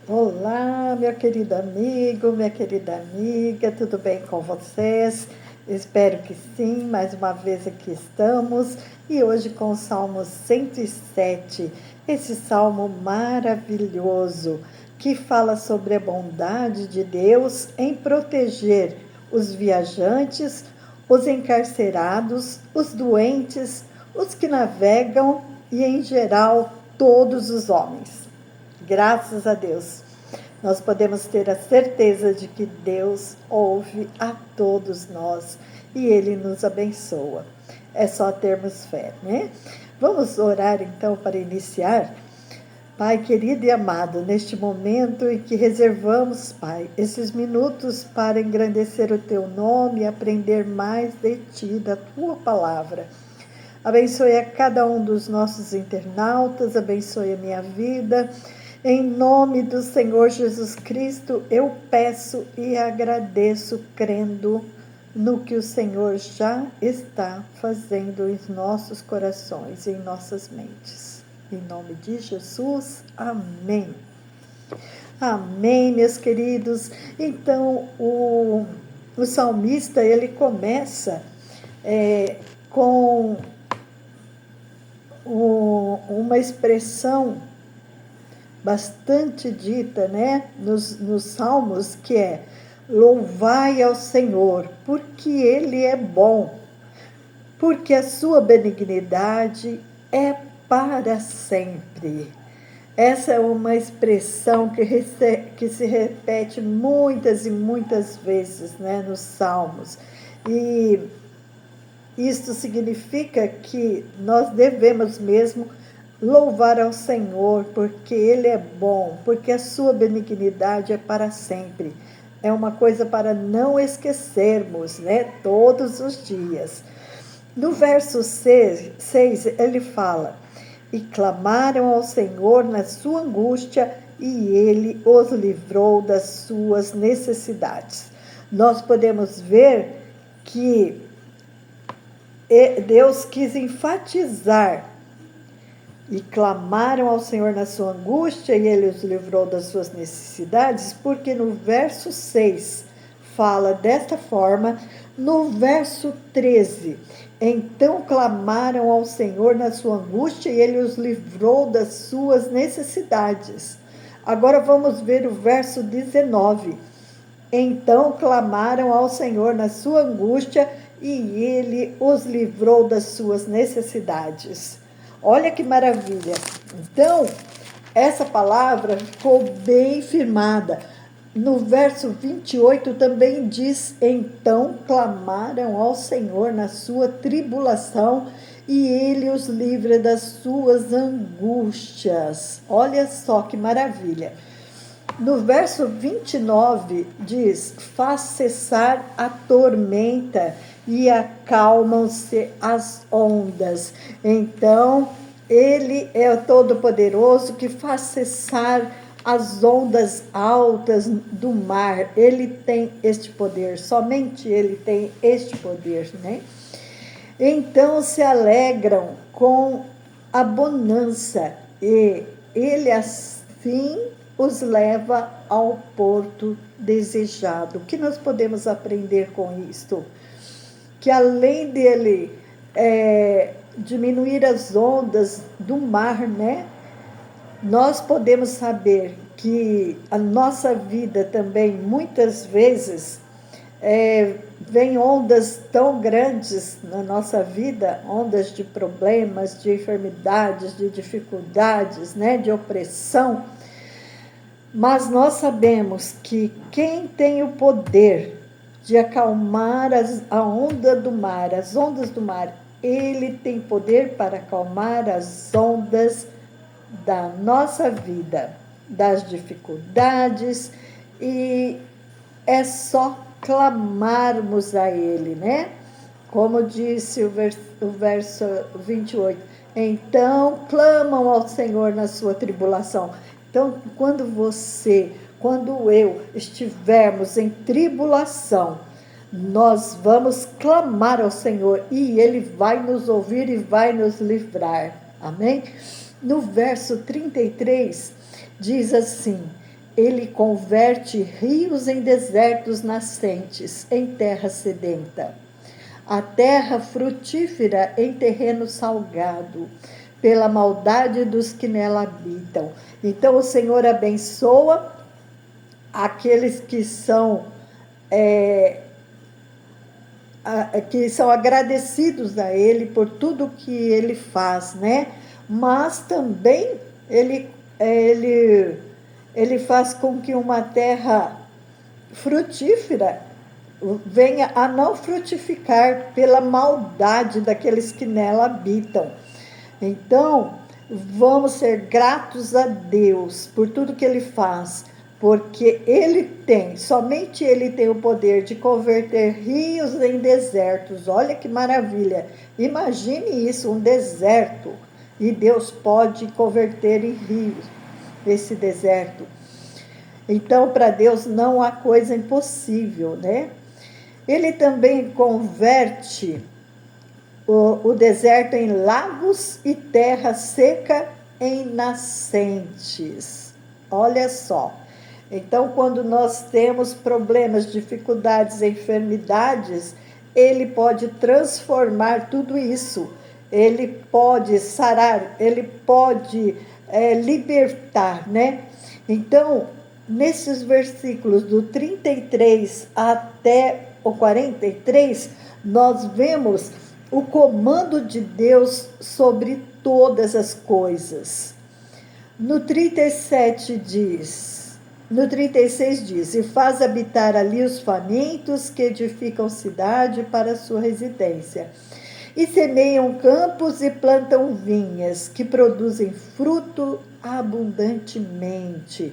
Olá, meu querido amigo, minha querida amiga, tudo bem com vocês? Espero que sim, mais uma vez aqui estamos e hoje com o Salmo 107, esse salmo maravilhoso que fala sobre a bondade de Deus em proteger os viajantes, os encarcerados, os doentes, os que navegam e, em geral, todos os homens. Graças a Deus, nós podemos ter a certeza de que Deus ouve a todos nós e Ele nos abençoa. É só termos fé, né? Vamos orar então para iniciar? Pai querido e amado, neste momento em que reservamos, Pai, esses minutos para engrandecer o Teu nome e aprender mais de Ti, da Tua palavra. Abençoe a cada um dos nossos internautas, abençoe a minha vida. Em nome do Senhor Jesus Cristo, eu peço e agradeço, crendo no que o Senhor já está fazendo em nossos corações, em nossas mentes. Em nome de Jesus, amém. Amém, meus queridos. Então, o salmista, ele começa com uma expressão bastante dita, né, nos salmos, que é: louvai ao Senhor, porque Ele é bom, porque a sua benignidade é para sempre. Essa é uma expressão que se repete muitas e muitas vezes, né, nos salmos. E isto significa que nós devemos mesmo louvar ao Senhor, porque Ele é bom, porque a sua benignidade é para sempre. É uma coisa para não esquecermos, né? Todos os dias. No verso 6, ele fala: e clamaram ao Senhor na sua angústia, e Ele os livrou das suas necessidades. Nós podemos ver que Deus quis enfatizar: e clamaram ao Senhor na sua angústia, e Ele os livrou das suas necessidades, porque no verso 6 fala desta forma. No verso 13, então clamaram ao Senhor na sua angústia, e Ele os livrou das suas necessidades. Agora vamos ver o verso 19. Então clamaram ao Senhor na sua angústia, e Ele os livrou das suas necessidades. Olha que maravilha. Então, essa palavra ficou bem firmada. No verso 28 também diz: então clamaram ao Senhor na sua tribulação, e Ele os livra das suas angústias. Olha só que maravilha. No verso 29 diz: faz cessar a tormenta e acalmam-se as ondas. Então, Ele é o Todo-Poderoso que faz cessar as ondas altas do mar. Ele tem este poder, somente Ele tem este poder, né? Então se alegram com a bonança, e Ele assim os leva ao porto desejado. O que nós podemos aprender com isto? Que além dele diminuir as ondas do mar, né? Nós podemos saber que a nossa vida também, muitas vezes, vem ondas tão grandes na nossa vida, ondas de problemas, de enfermidades, de dificuldades, né? De opressão. Mas nós sabemos que quem tem o poder de acalmar a onda do mar, as ondas do mar, Ele tem poder para acalmar as ondas da nossa vida, das dificuldades, e é só clamarmos a Ele, né? Como disse o verso 28, então clamam ao Senhor na sua tribulação. Então, quando eu estivermos em tribulação, nós vamos clamar ao Senhor, e Ele vai nos ouvir e vai nos livrar. Amém? No verso 33, diz assim: Ele converte rios em desertos nascentes, em terra sedenta. A terra frutífera em terreno salgado, pela maldade dos que nela habitam. Então o Senhor abençoa aqueles que são agradecidos a Ele por tudo que Ele faz, né? Mas também Ele faz com que uma terra frutífera venha a não frutificar pela maldade daqueles que nela habitam. Então, vamos ser gratos a Deus por tudo que Ele faz, porque somente Ele tem o poder de converter rios em desertos. Olha que maravilha! Imagine isso, um deserto, e Deus pode converter em rios esse deserto. Então, para Deus não há coisa impossível, né? Ele também converte o deserto em lagos e terra seca em nascentes. Olha só. Então, quando nós temos problemas, dificuldades, enfermidades, Ele pode transformar tudo isso. Ele pode sarar, Ele pode libertar, né? Então, nesses versículos do 33 até o 43, nós vemos o comando de Deus sobre todas as coisas. No 37 diz, no 36 diz: e faz habitar ali os famintos que edificam cidade para a sua residência, e semeiam campos e plantam vinhas, que produzem fruto abundantemente.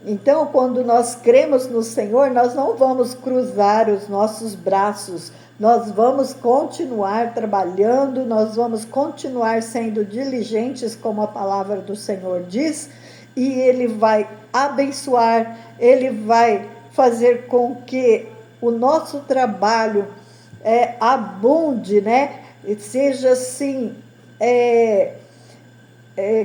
Então, quando nós cremos no Senhor, nós não vamos cruzar os nossos braços, nós vamos continuar trabalhando, nós vamos continuar sendo diligentes, como a palavra do Senhor diz, e Ele vai abençoar, Ele vai fazer com que o nosso trabalho abunde, né? E seja assim,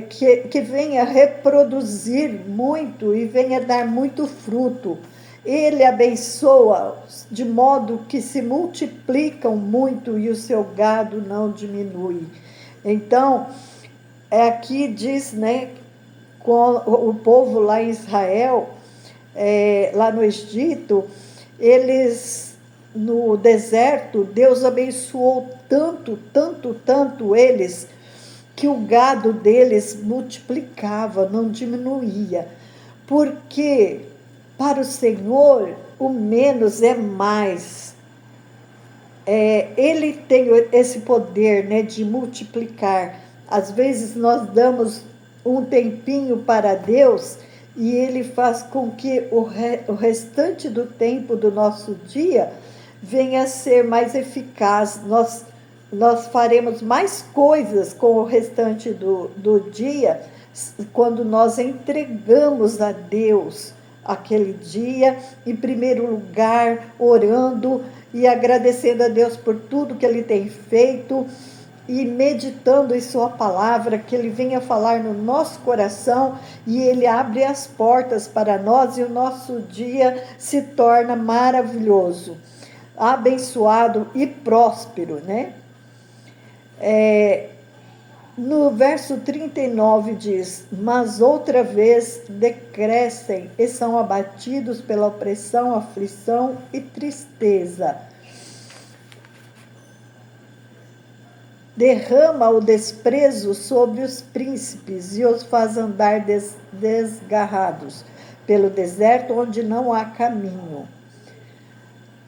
que venha reproduzir muito e venha dar muito fruto. Ele abençoa de modo que se multiplicam muito e o seu gado não diminui. Então, aqui diz, né, com o povo lá em Israel, lá no Egito, eles, no deserto, Deus abençoou tanto eles, que o gado deles multiplicava, não diminuía, porque para o Senhor o menos é mais. Ele tem esse poder, né, de multiplicar. Às vezes nós damos um tempinho para Deus e Ele faz com que o restante do tempo do nosso dia venha a ser mais eficaz. Nós faremos mais coisas com o restante do dia quando nós entregamos a Deus aquele dia, em primeiro lugar, orando e agradecendo a Deus por tudo que Ele tem feito e meditando em Sua palavra, que Ele venha falar no nosso coração e Ele abre as portas para nós e o nosso dia se torna maravilhoso, abençoado e próspero, né? No verso 39 diz: mas outra vez decrescem e são abatidos pela opressão, aflição e tristeza. Derrama o desprezo sobre os príncipes e os faz andar desgarrados pelo deserto onde não há caminho.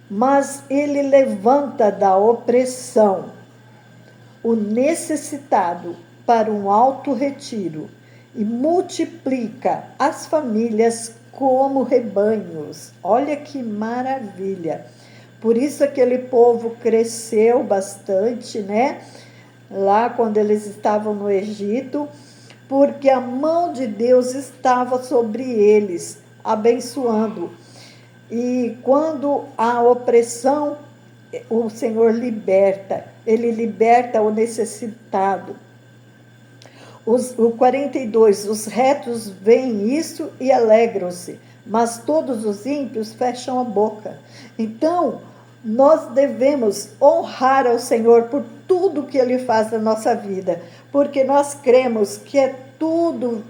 Mas ele levanta da opressão o necessitado para um alto retiro e multiplica as famílias como rebanhos. Olha que maravilha! Por isso aquele povo cresceu bastante, né? Lá quando eles estavam no Egito, porque a mão de Deus estava sobre eles, abençoando. E quando a opressão, o Senhor liberta, Ele liberta o necessitado. O 42, os retos veem isso e alegram-se, mas todos os ímpios fecham a boca. Então, nós devemos honrar ao Senhor por tudo que Ele faz na nossa vida, porque nós cremos que tudo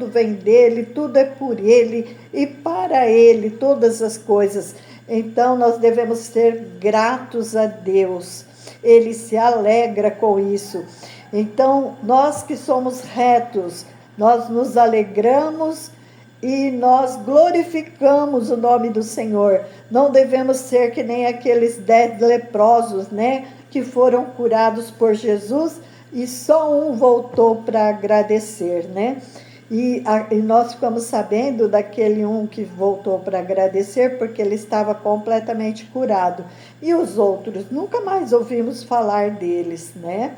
vem dEle, tudo é por Ele e para Ele todas as coisas. Então, nós devemos ser gratos a Deus. Ele se alegra com isso. Então, nós que somos retos, nós nos alegramos e nós glorificamos o nome do Senhor. Não devemos ser que nem aqueles 10 leprosos, né, que foram curados por Jesus e só um voltou para agradecer, né? E nós ficamos sabendo daquele um que voltou para agradecer porque ele estava completamente curado. E os outros, nunca mais ouvimos falar deles, né?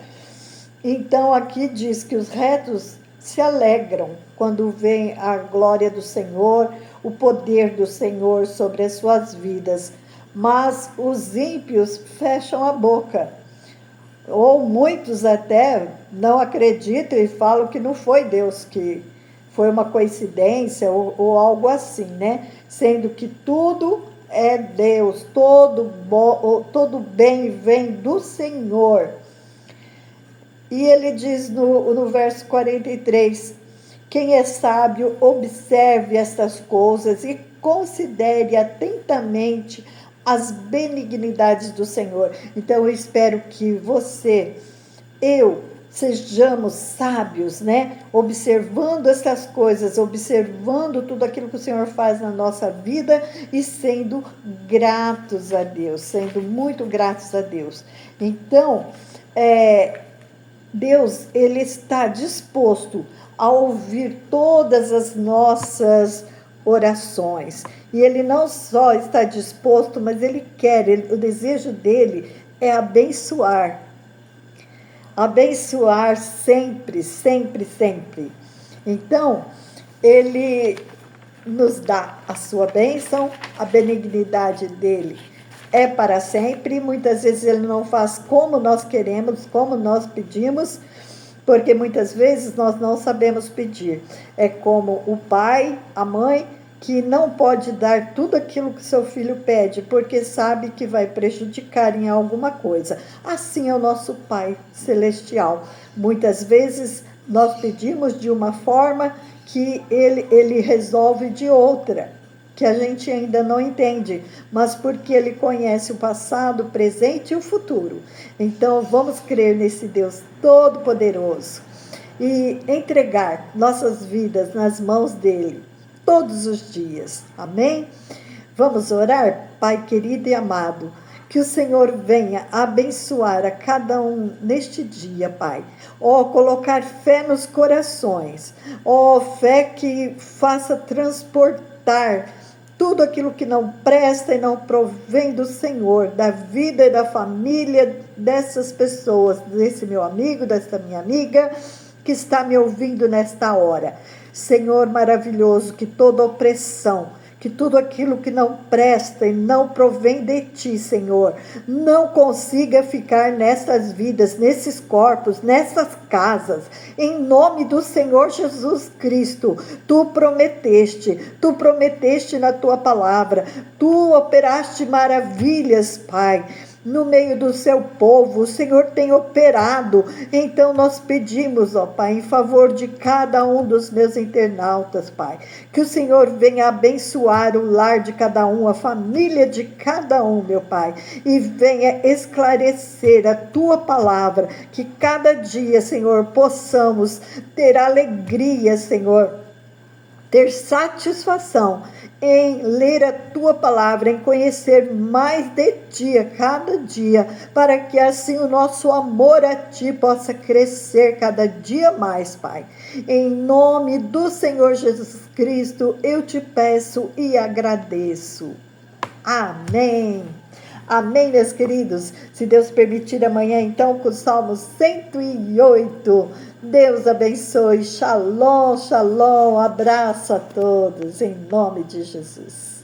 Então, aqui diz que os retos se alegram quando veem a glória do Senhor, o poder do Senhor sobre as suas vidas. Mas os ímpios fecham a boca. Ou muitos até não acreditam e falam que não foi Deus, que foi uma coincidência ou algo assim, né? Sendo que tudo é Deus, todo bem vem do Senhor. E ele diz no verso 43, quem é sábio, observe estas coisas e considere atentamente as benignidades do Senhor. Então, eu espero que sejamos sábios, né? Observando essas coisas, observando tudo aquilo que o Senhor faz na nossa vida e sendo gratos a Deus, sendo muito gratos a Deus. Então, Deus, Ele está disposto a ouvir todas as nossas orações. E Ele não só está disposto, mas Ele quer, o desejo dEle é abençoar. Abençoar sempre, sempre, sempre. Então, Ele nos dá a sua bênção, a benignidade dEle é para sempre. Muitas vezes Ele não faz como nós queremos, como nós pedimos, porque muitas vezes nós não sabemos pedir. É como o pai, a mãe, que não pode dar tudo aquilo que seu filho pede, porque sabe que vai prejudicar em alguma coisa. Assim é o nosso Pai Celestial. Muitas vezes nós pedimos de uma forma que ele resolve de outra, que a gente ainda não entende, mas porque Ele conhece o passado, o presente e o futuro. Então, vamos crer nesse Deus Todo-Poderoso e entregar nossas vidas nas mãos dEle todos os dias. Amém? Vamos orar? Pai querido e amado, que o Senhor venha abençoar a cada um neste dia, Pai. Colocar fé nos corações. Fé que faça transportar tudo aquilo que não presta e não provém do Senhor, da vida e da família dessas pessoas, desse meu amigo, dessa minha amiga, que está me ouvindo nesta hora. Senhor maravilhoso, que toda opressão, que tudo aquilo que não presta e não provém de Ti, Senhor, não consiga ficar nessas vidas, nesses corpos, nessas casas, em nome do Senhor Jesus Cristo. Tu prometeste na Tua palavra, Tu operaste maravilhas, Pai, no meio do seu povo. O Senhor tem operado. Então nós pedimos, ó Pai, em favor de cada um dos meus internautas, Pai, que o Senhor venha abençoar o lar de cada um, a família de cada um, meu Pai, e venha esclarecer a Tua palavra, que cada dia, Senhor, possamos ter alegria, Senhor, ter satisfação em ler a Tua palavra, em conhecer mais de Ti a cada dia, para que assim o nosso amor a Ti possa crescer cada dia mais, Pai. Em nome do Senhor Jesus Cristo, eu Te peço e agradeço. Amém. Amém, meus queridos. Se Deus permitir, amanhã, então, com o Salmo 108. Deus abençoe. Shalom, shalom. Abraço a todos, em nome de Jesus.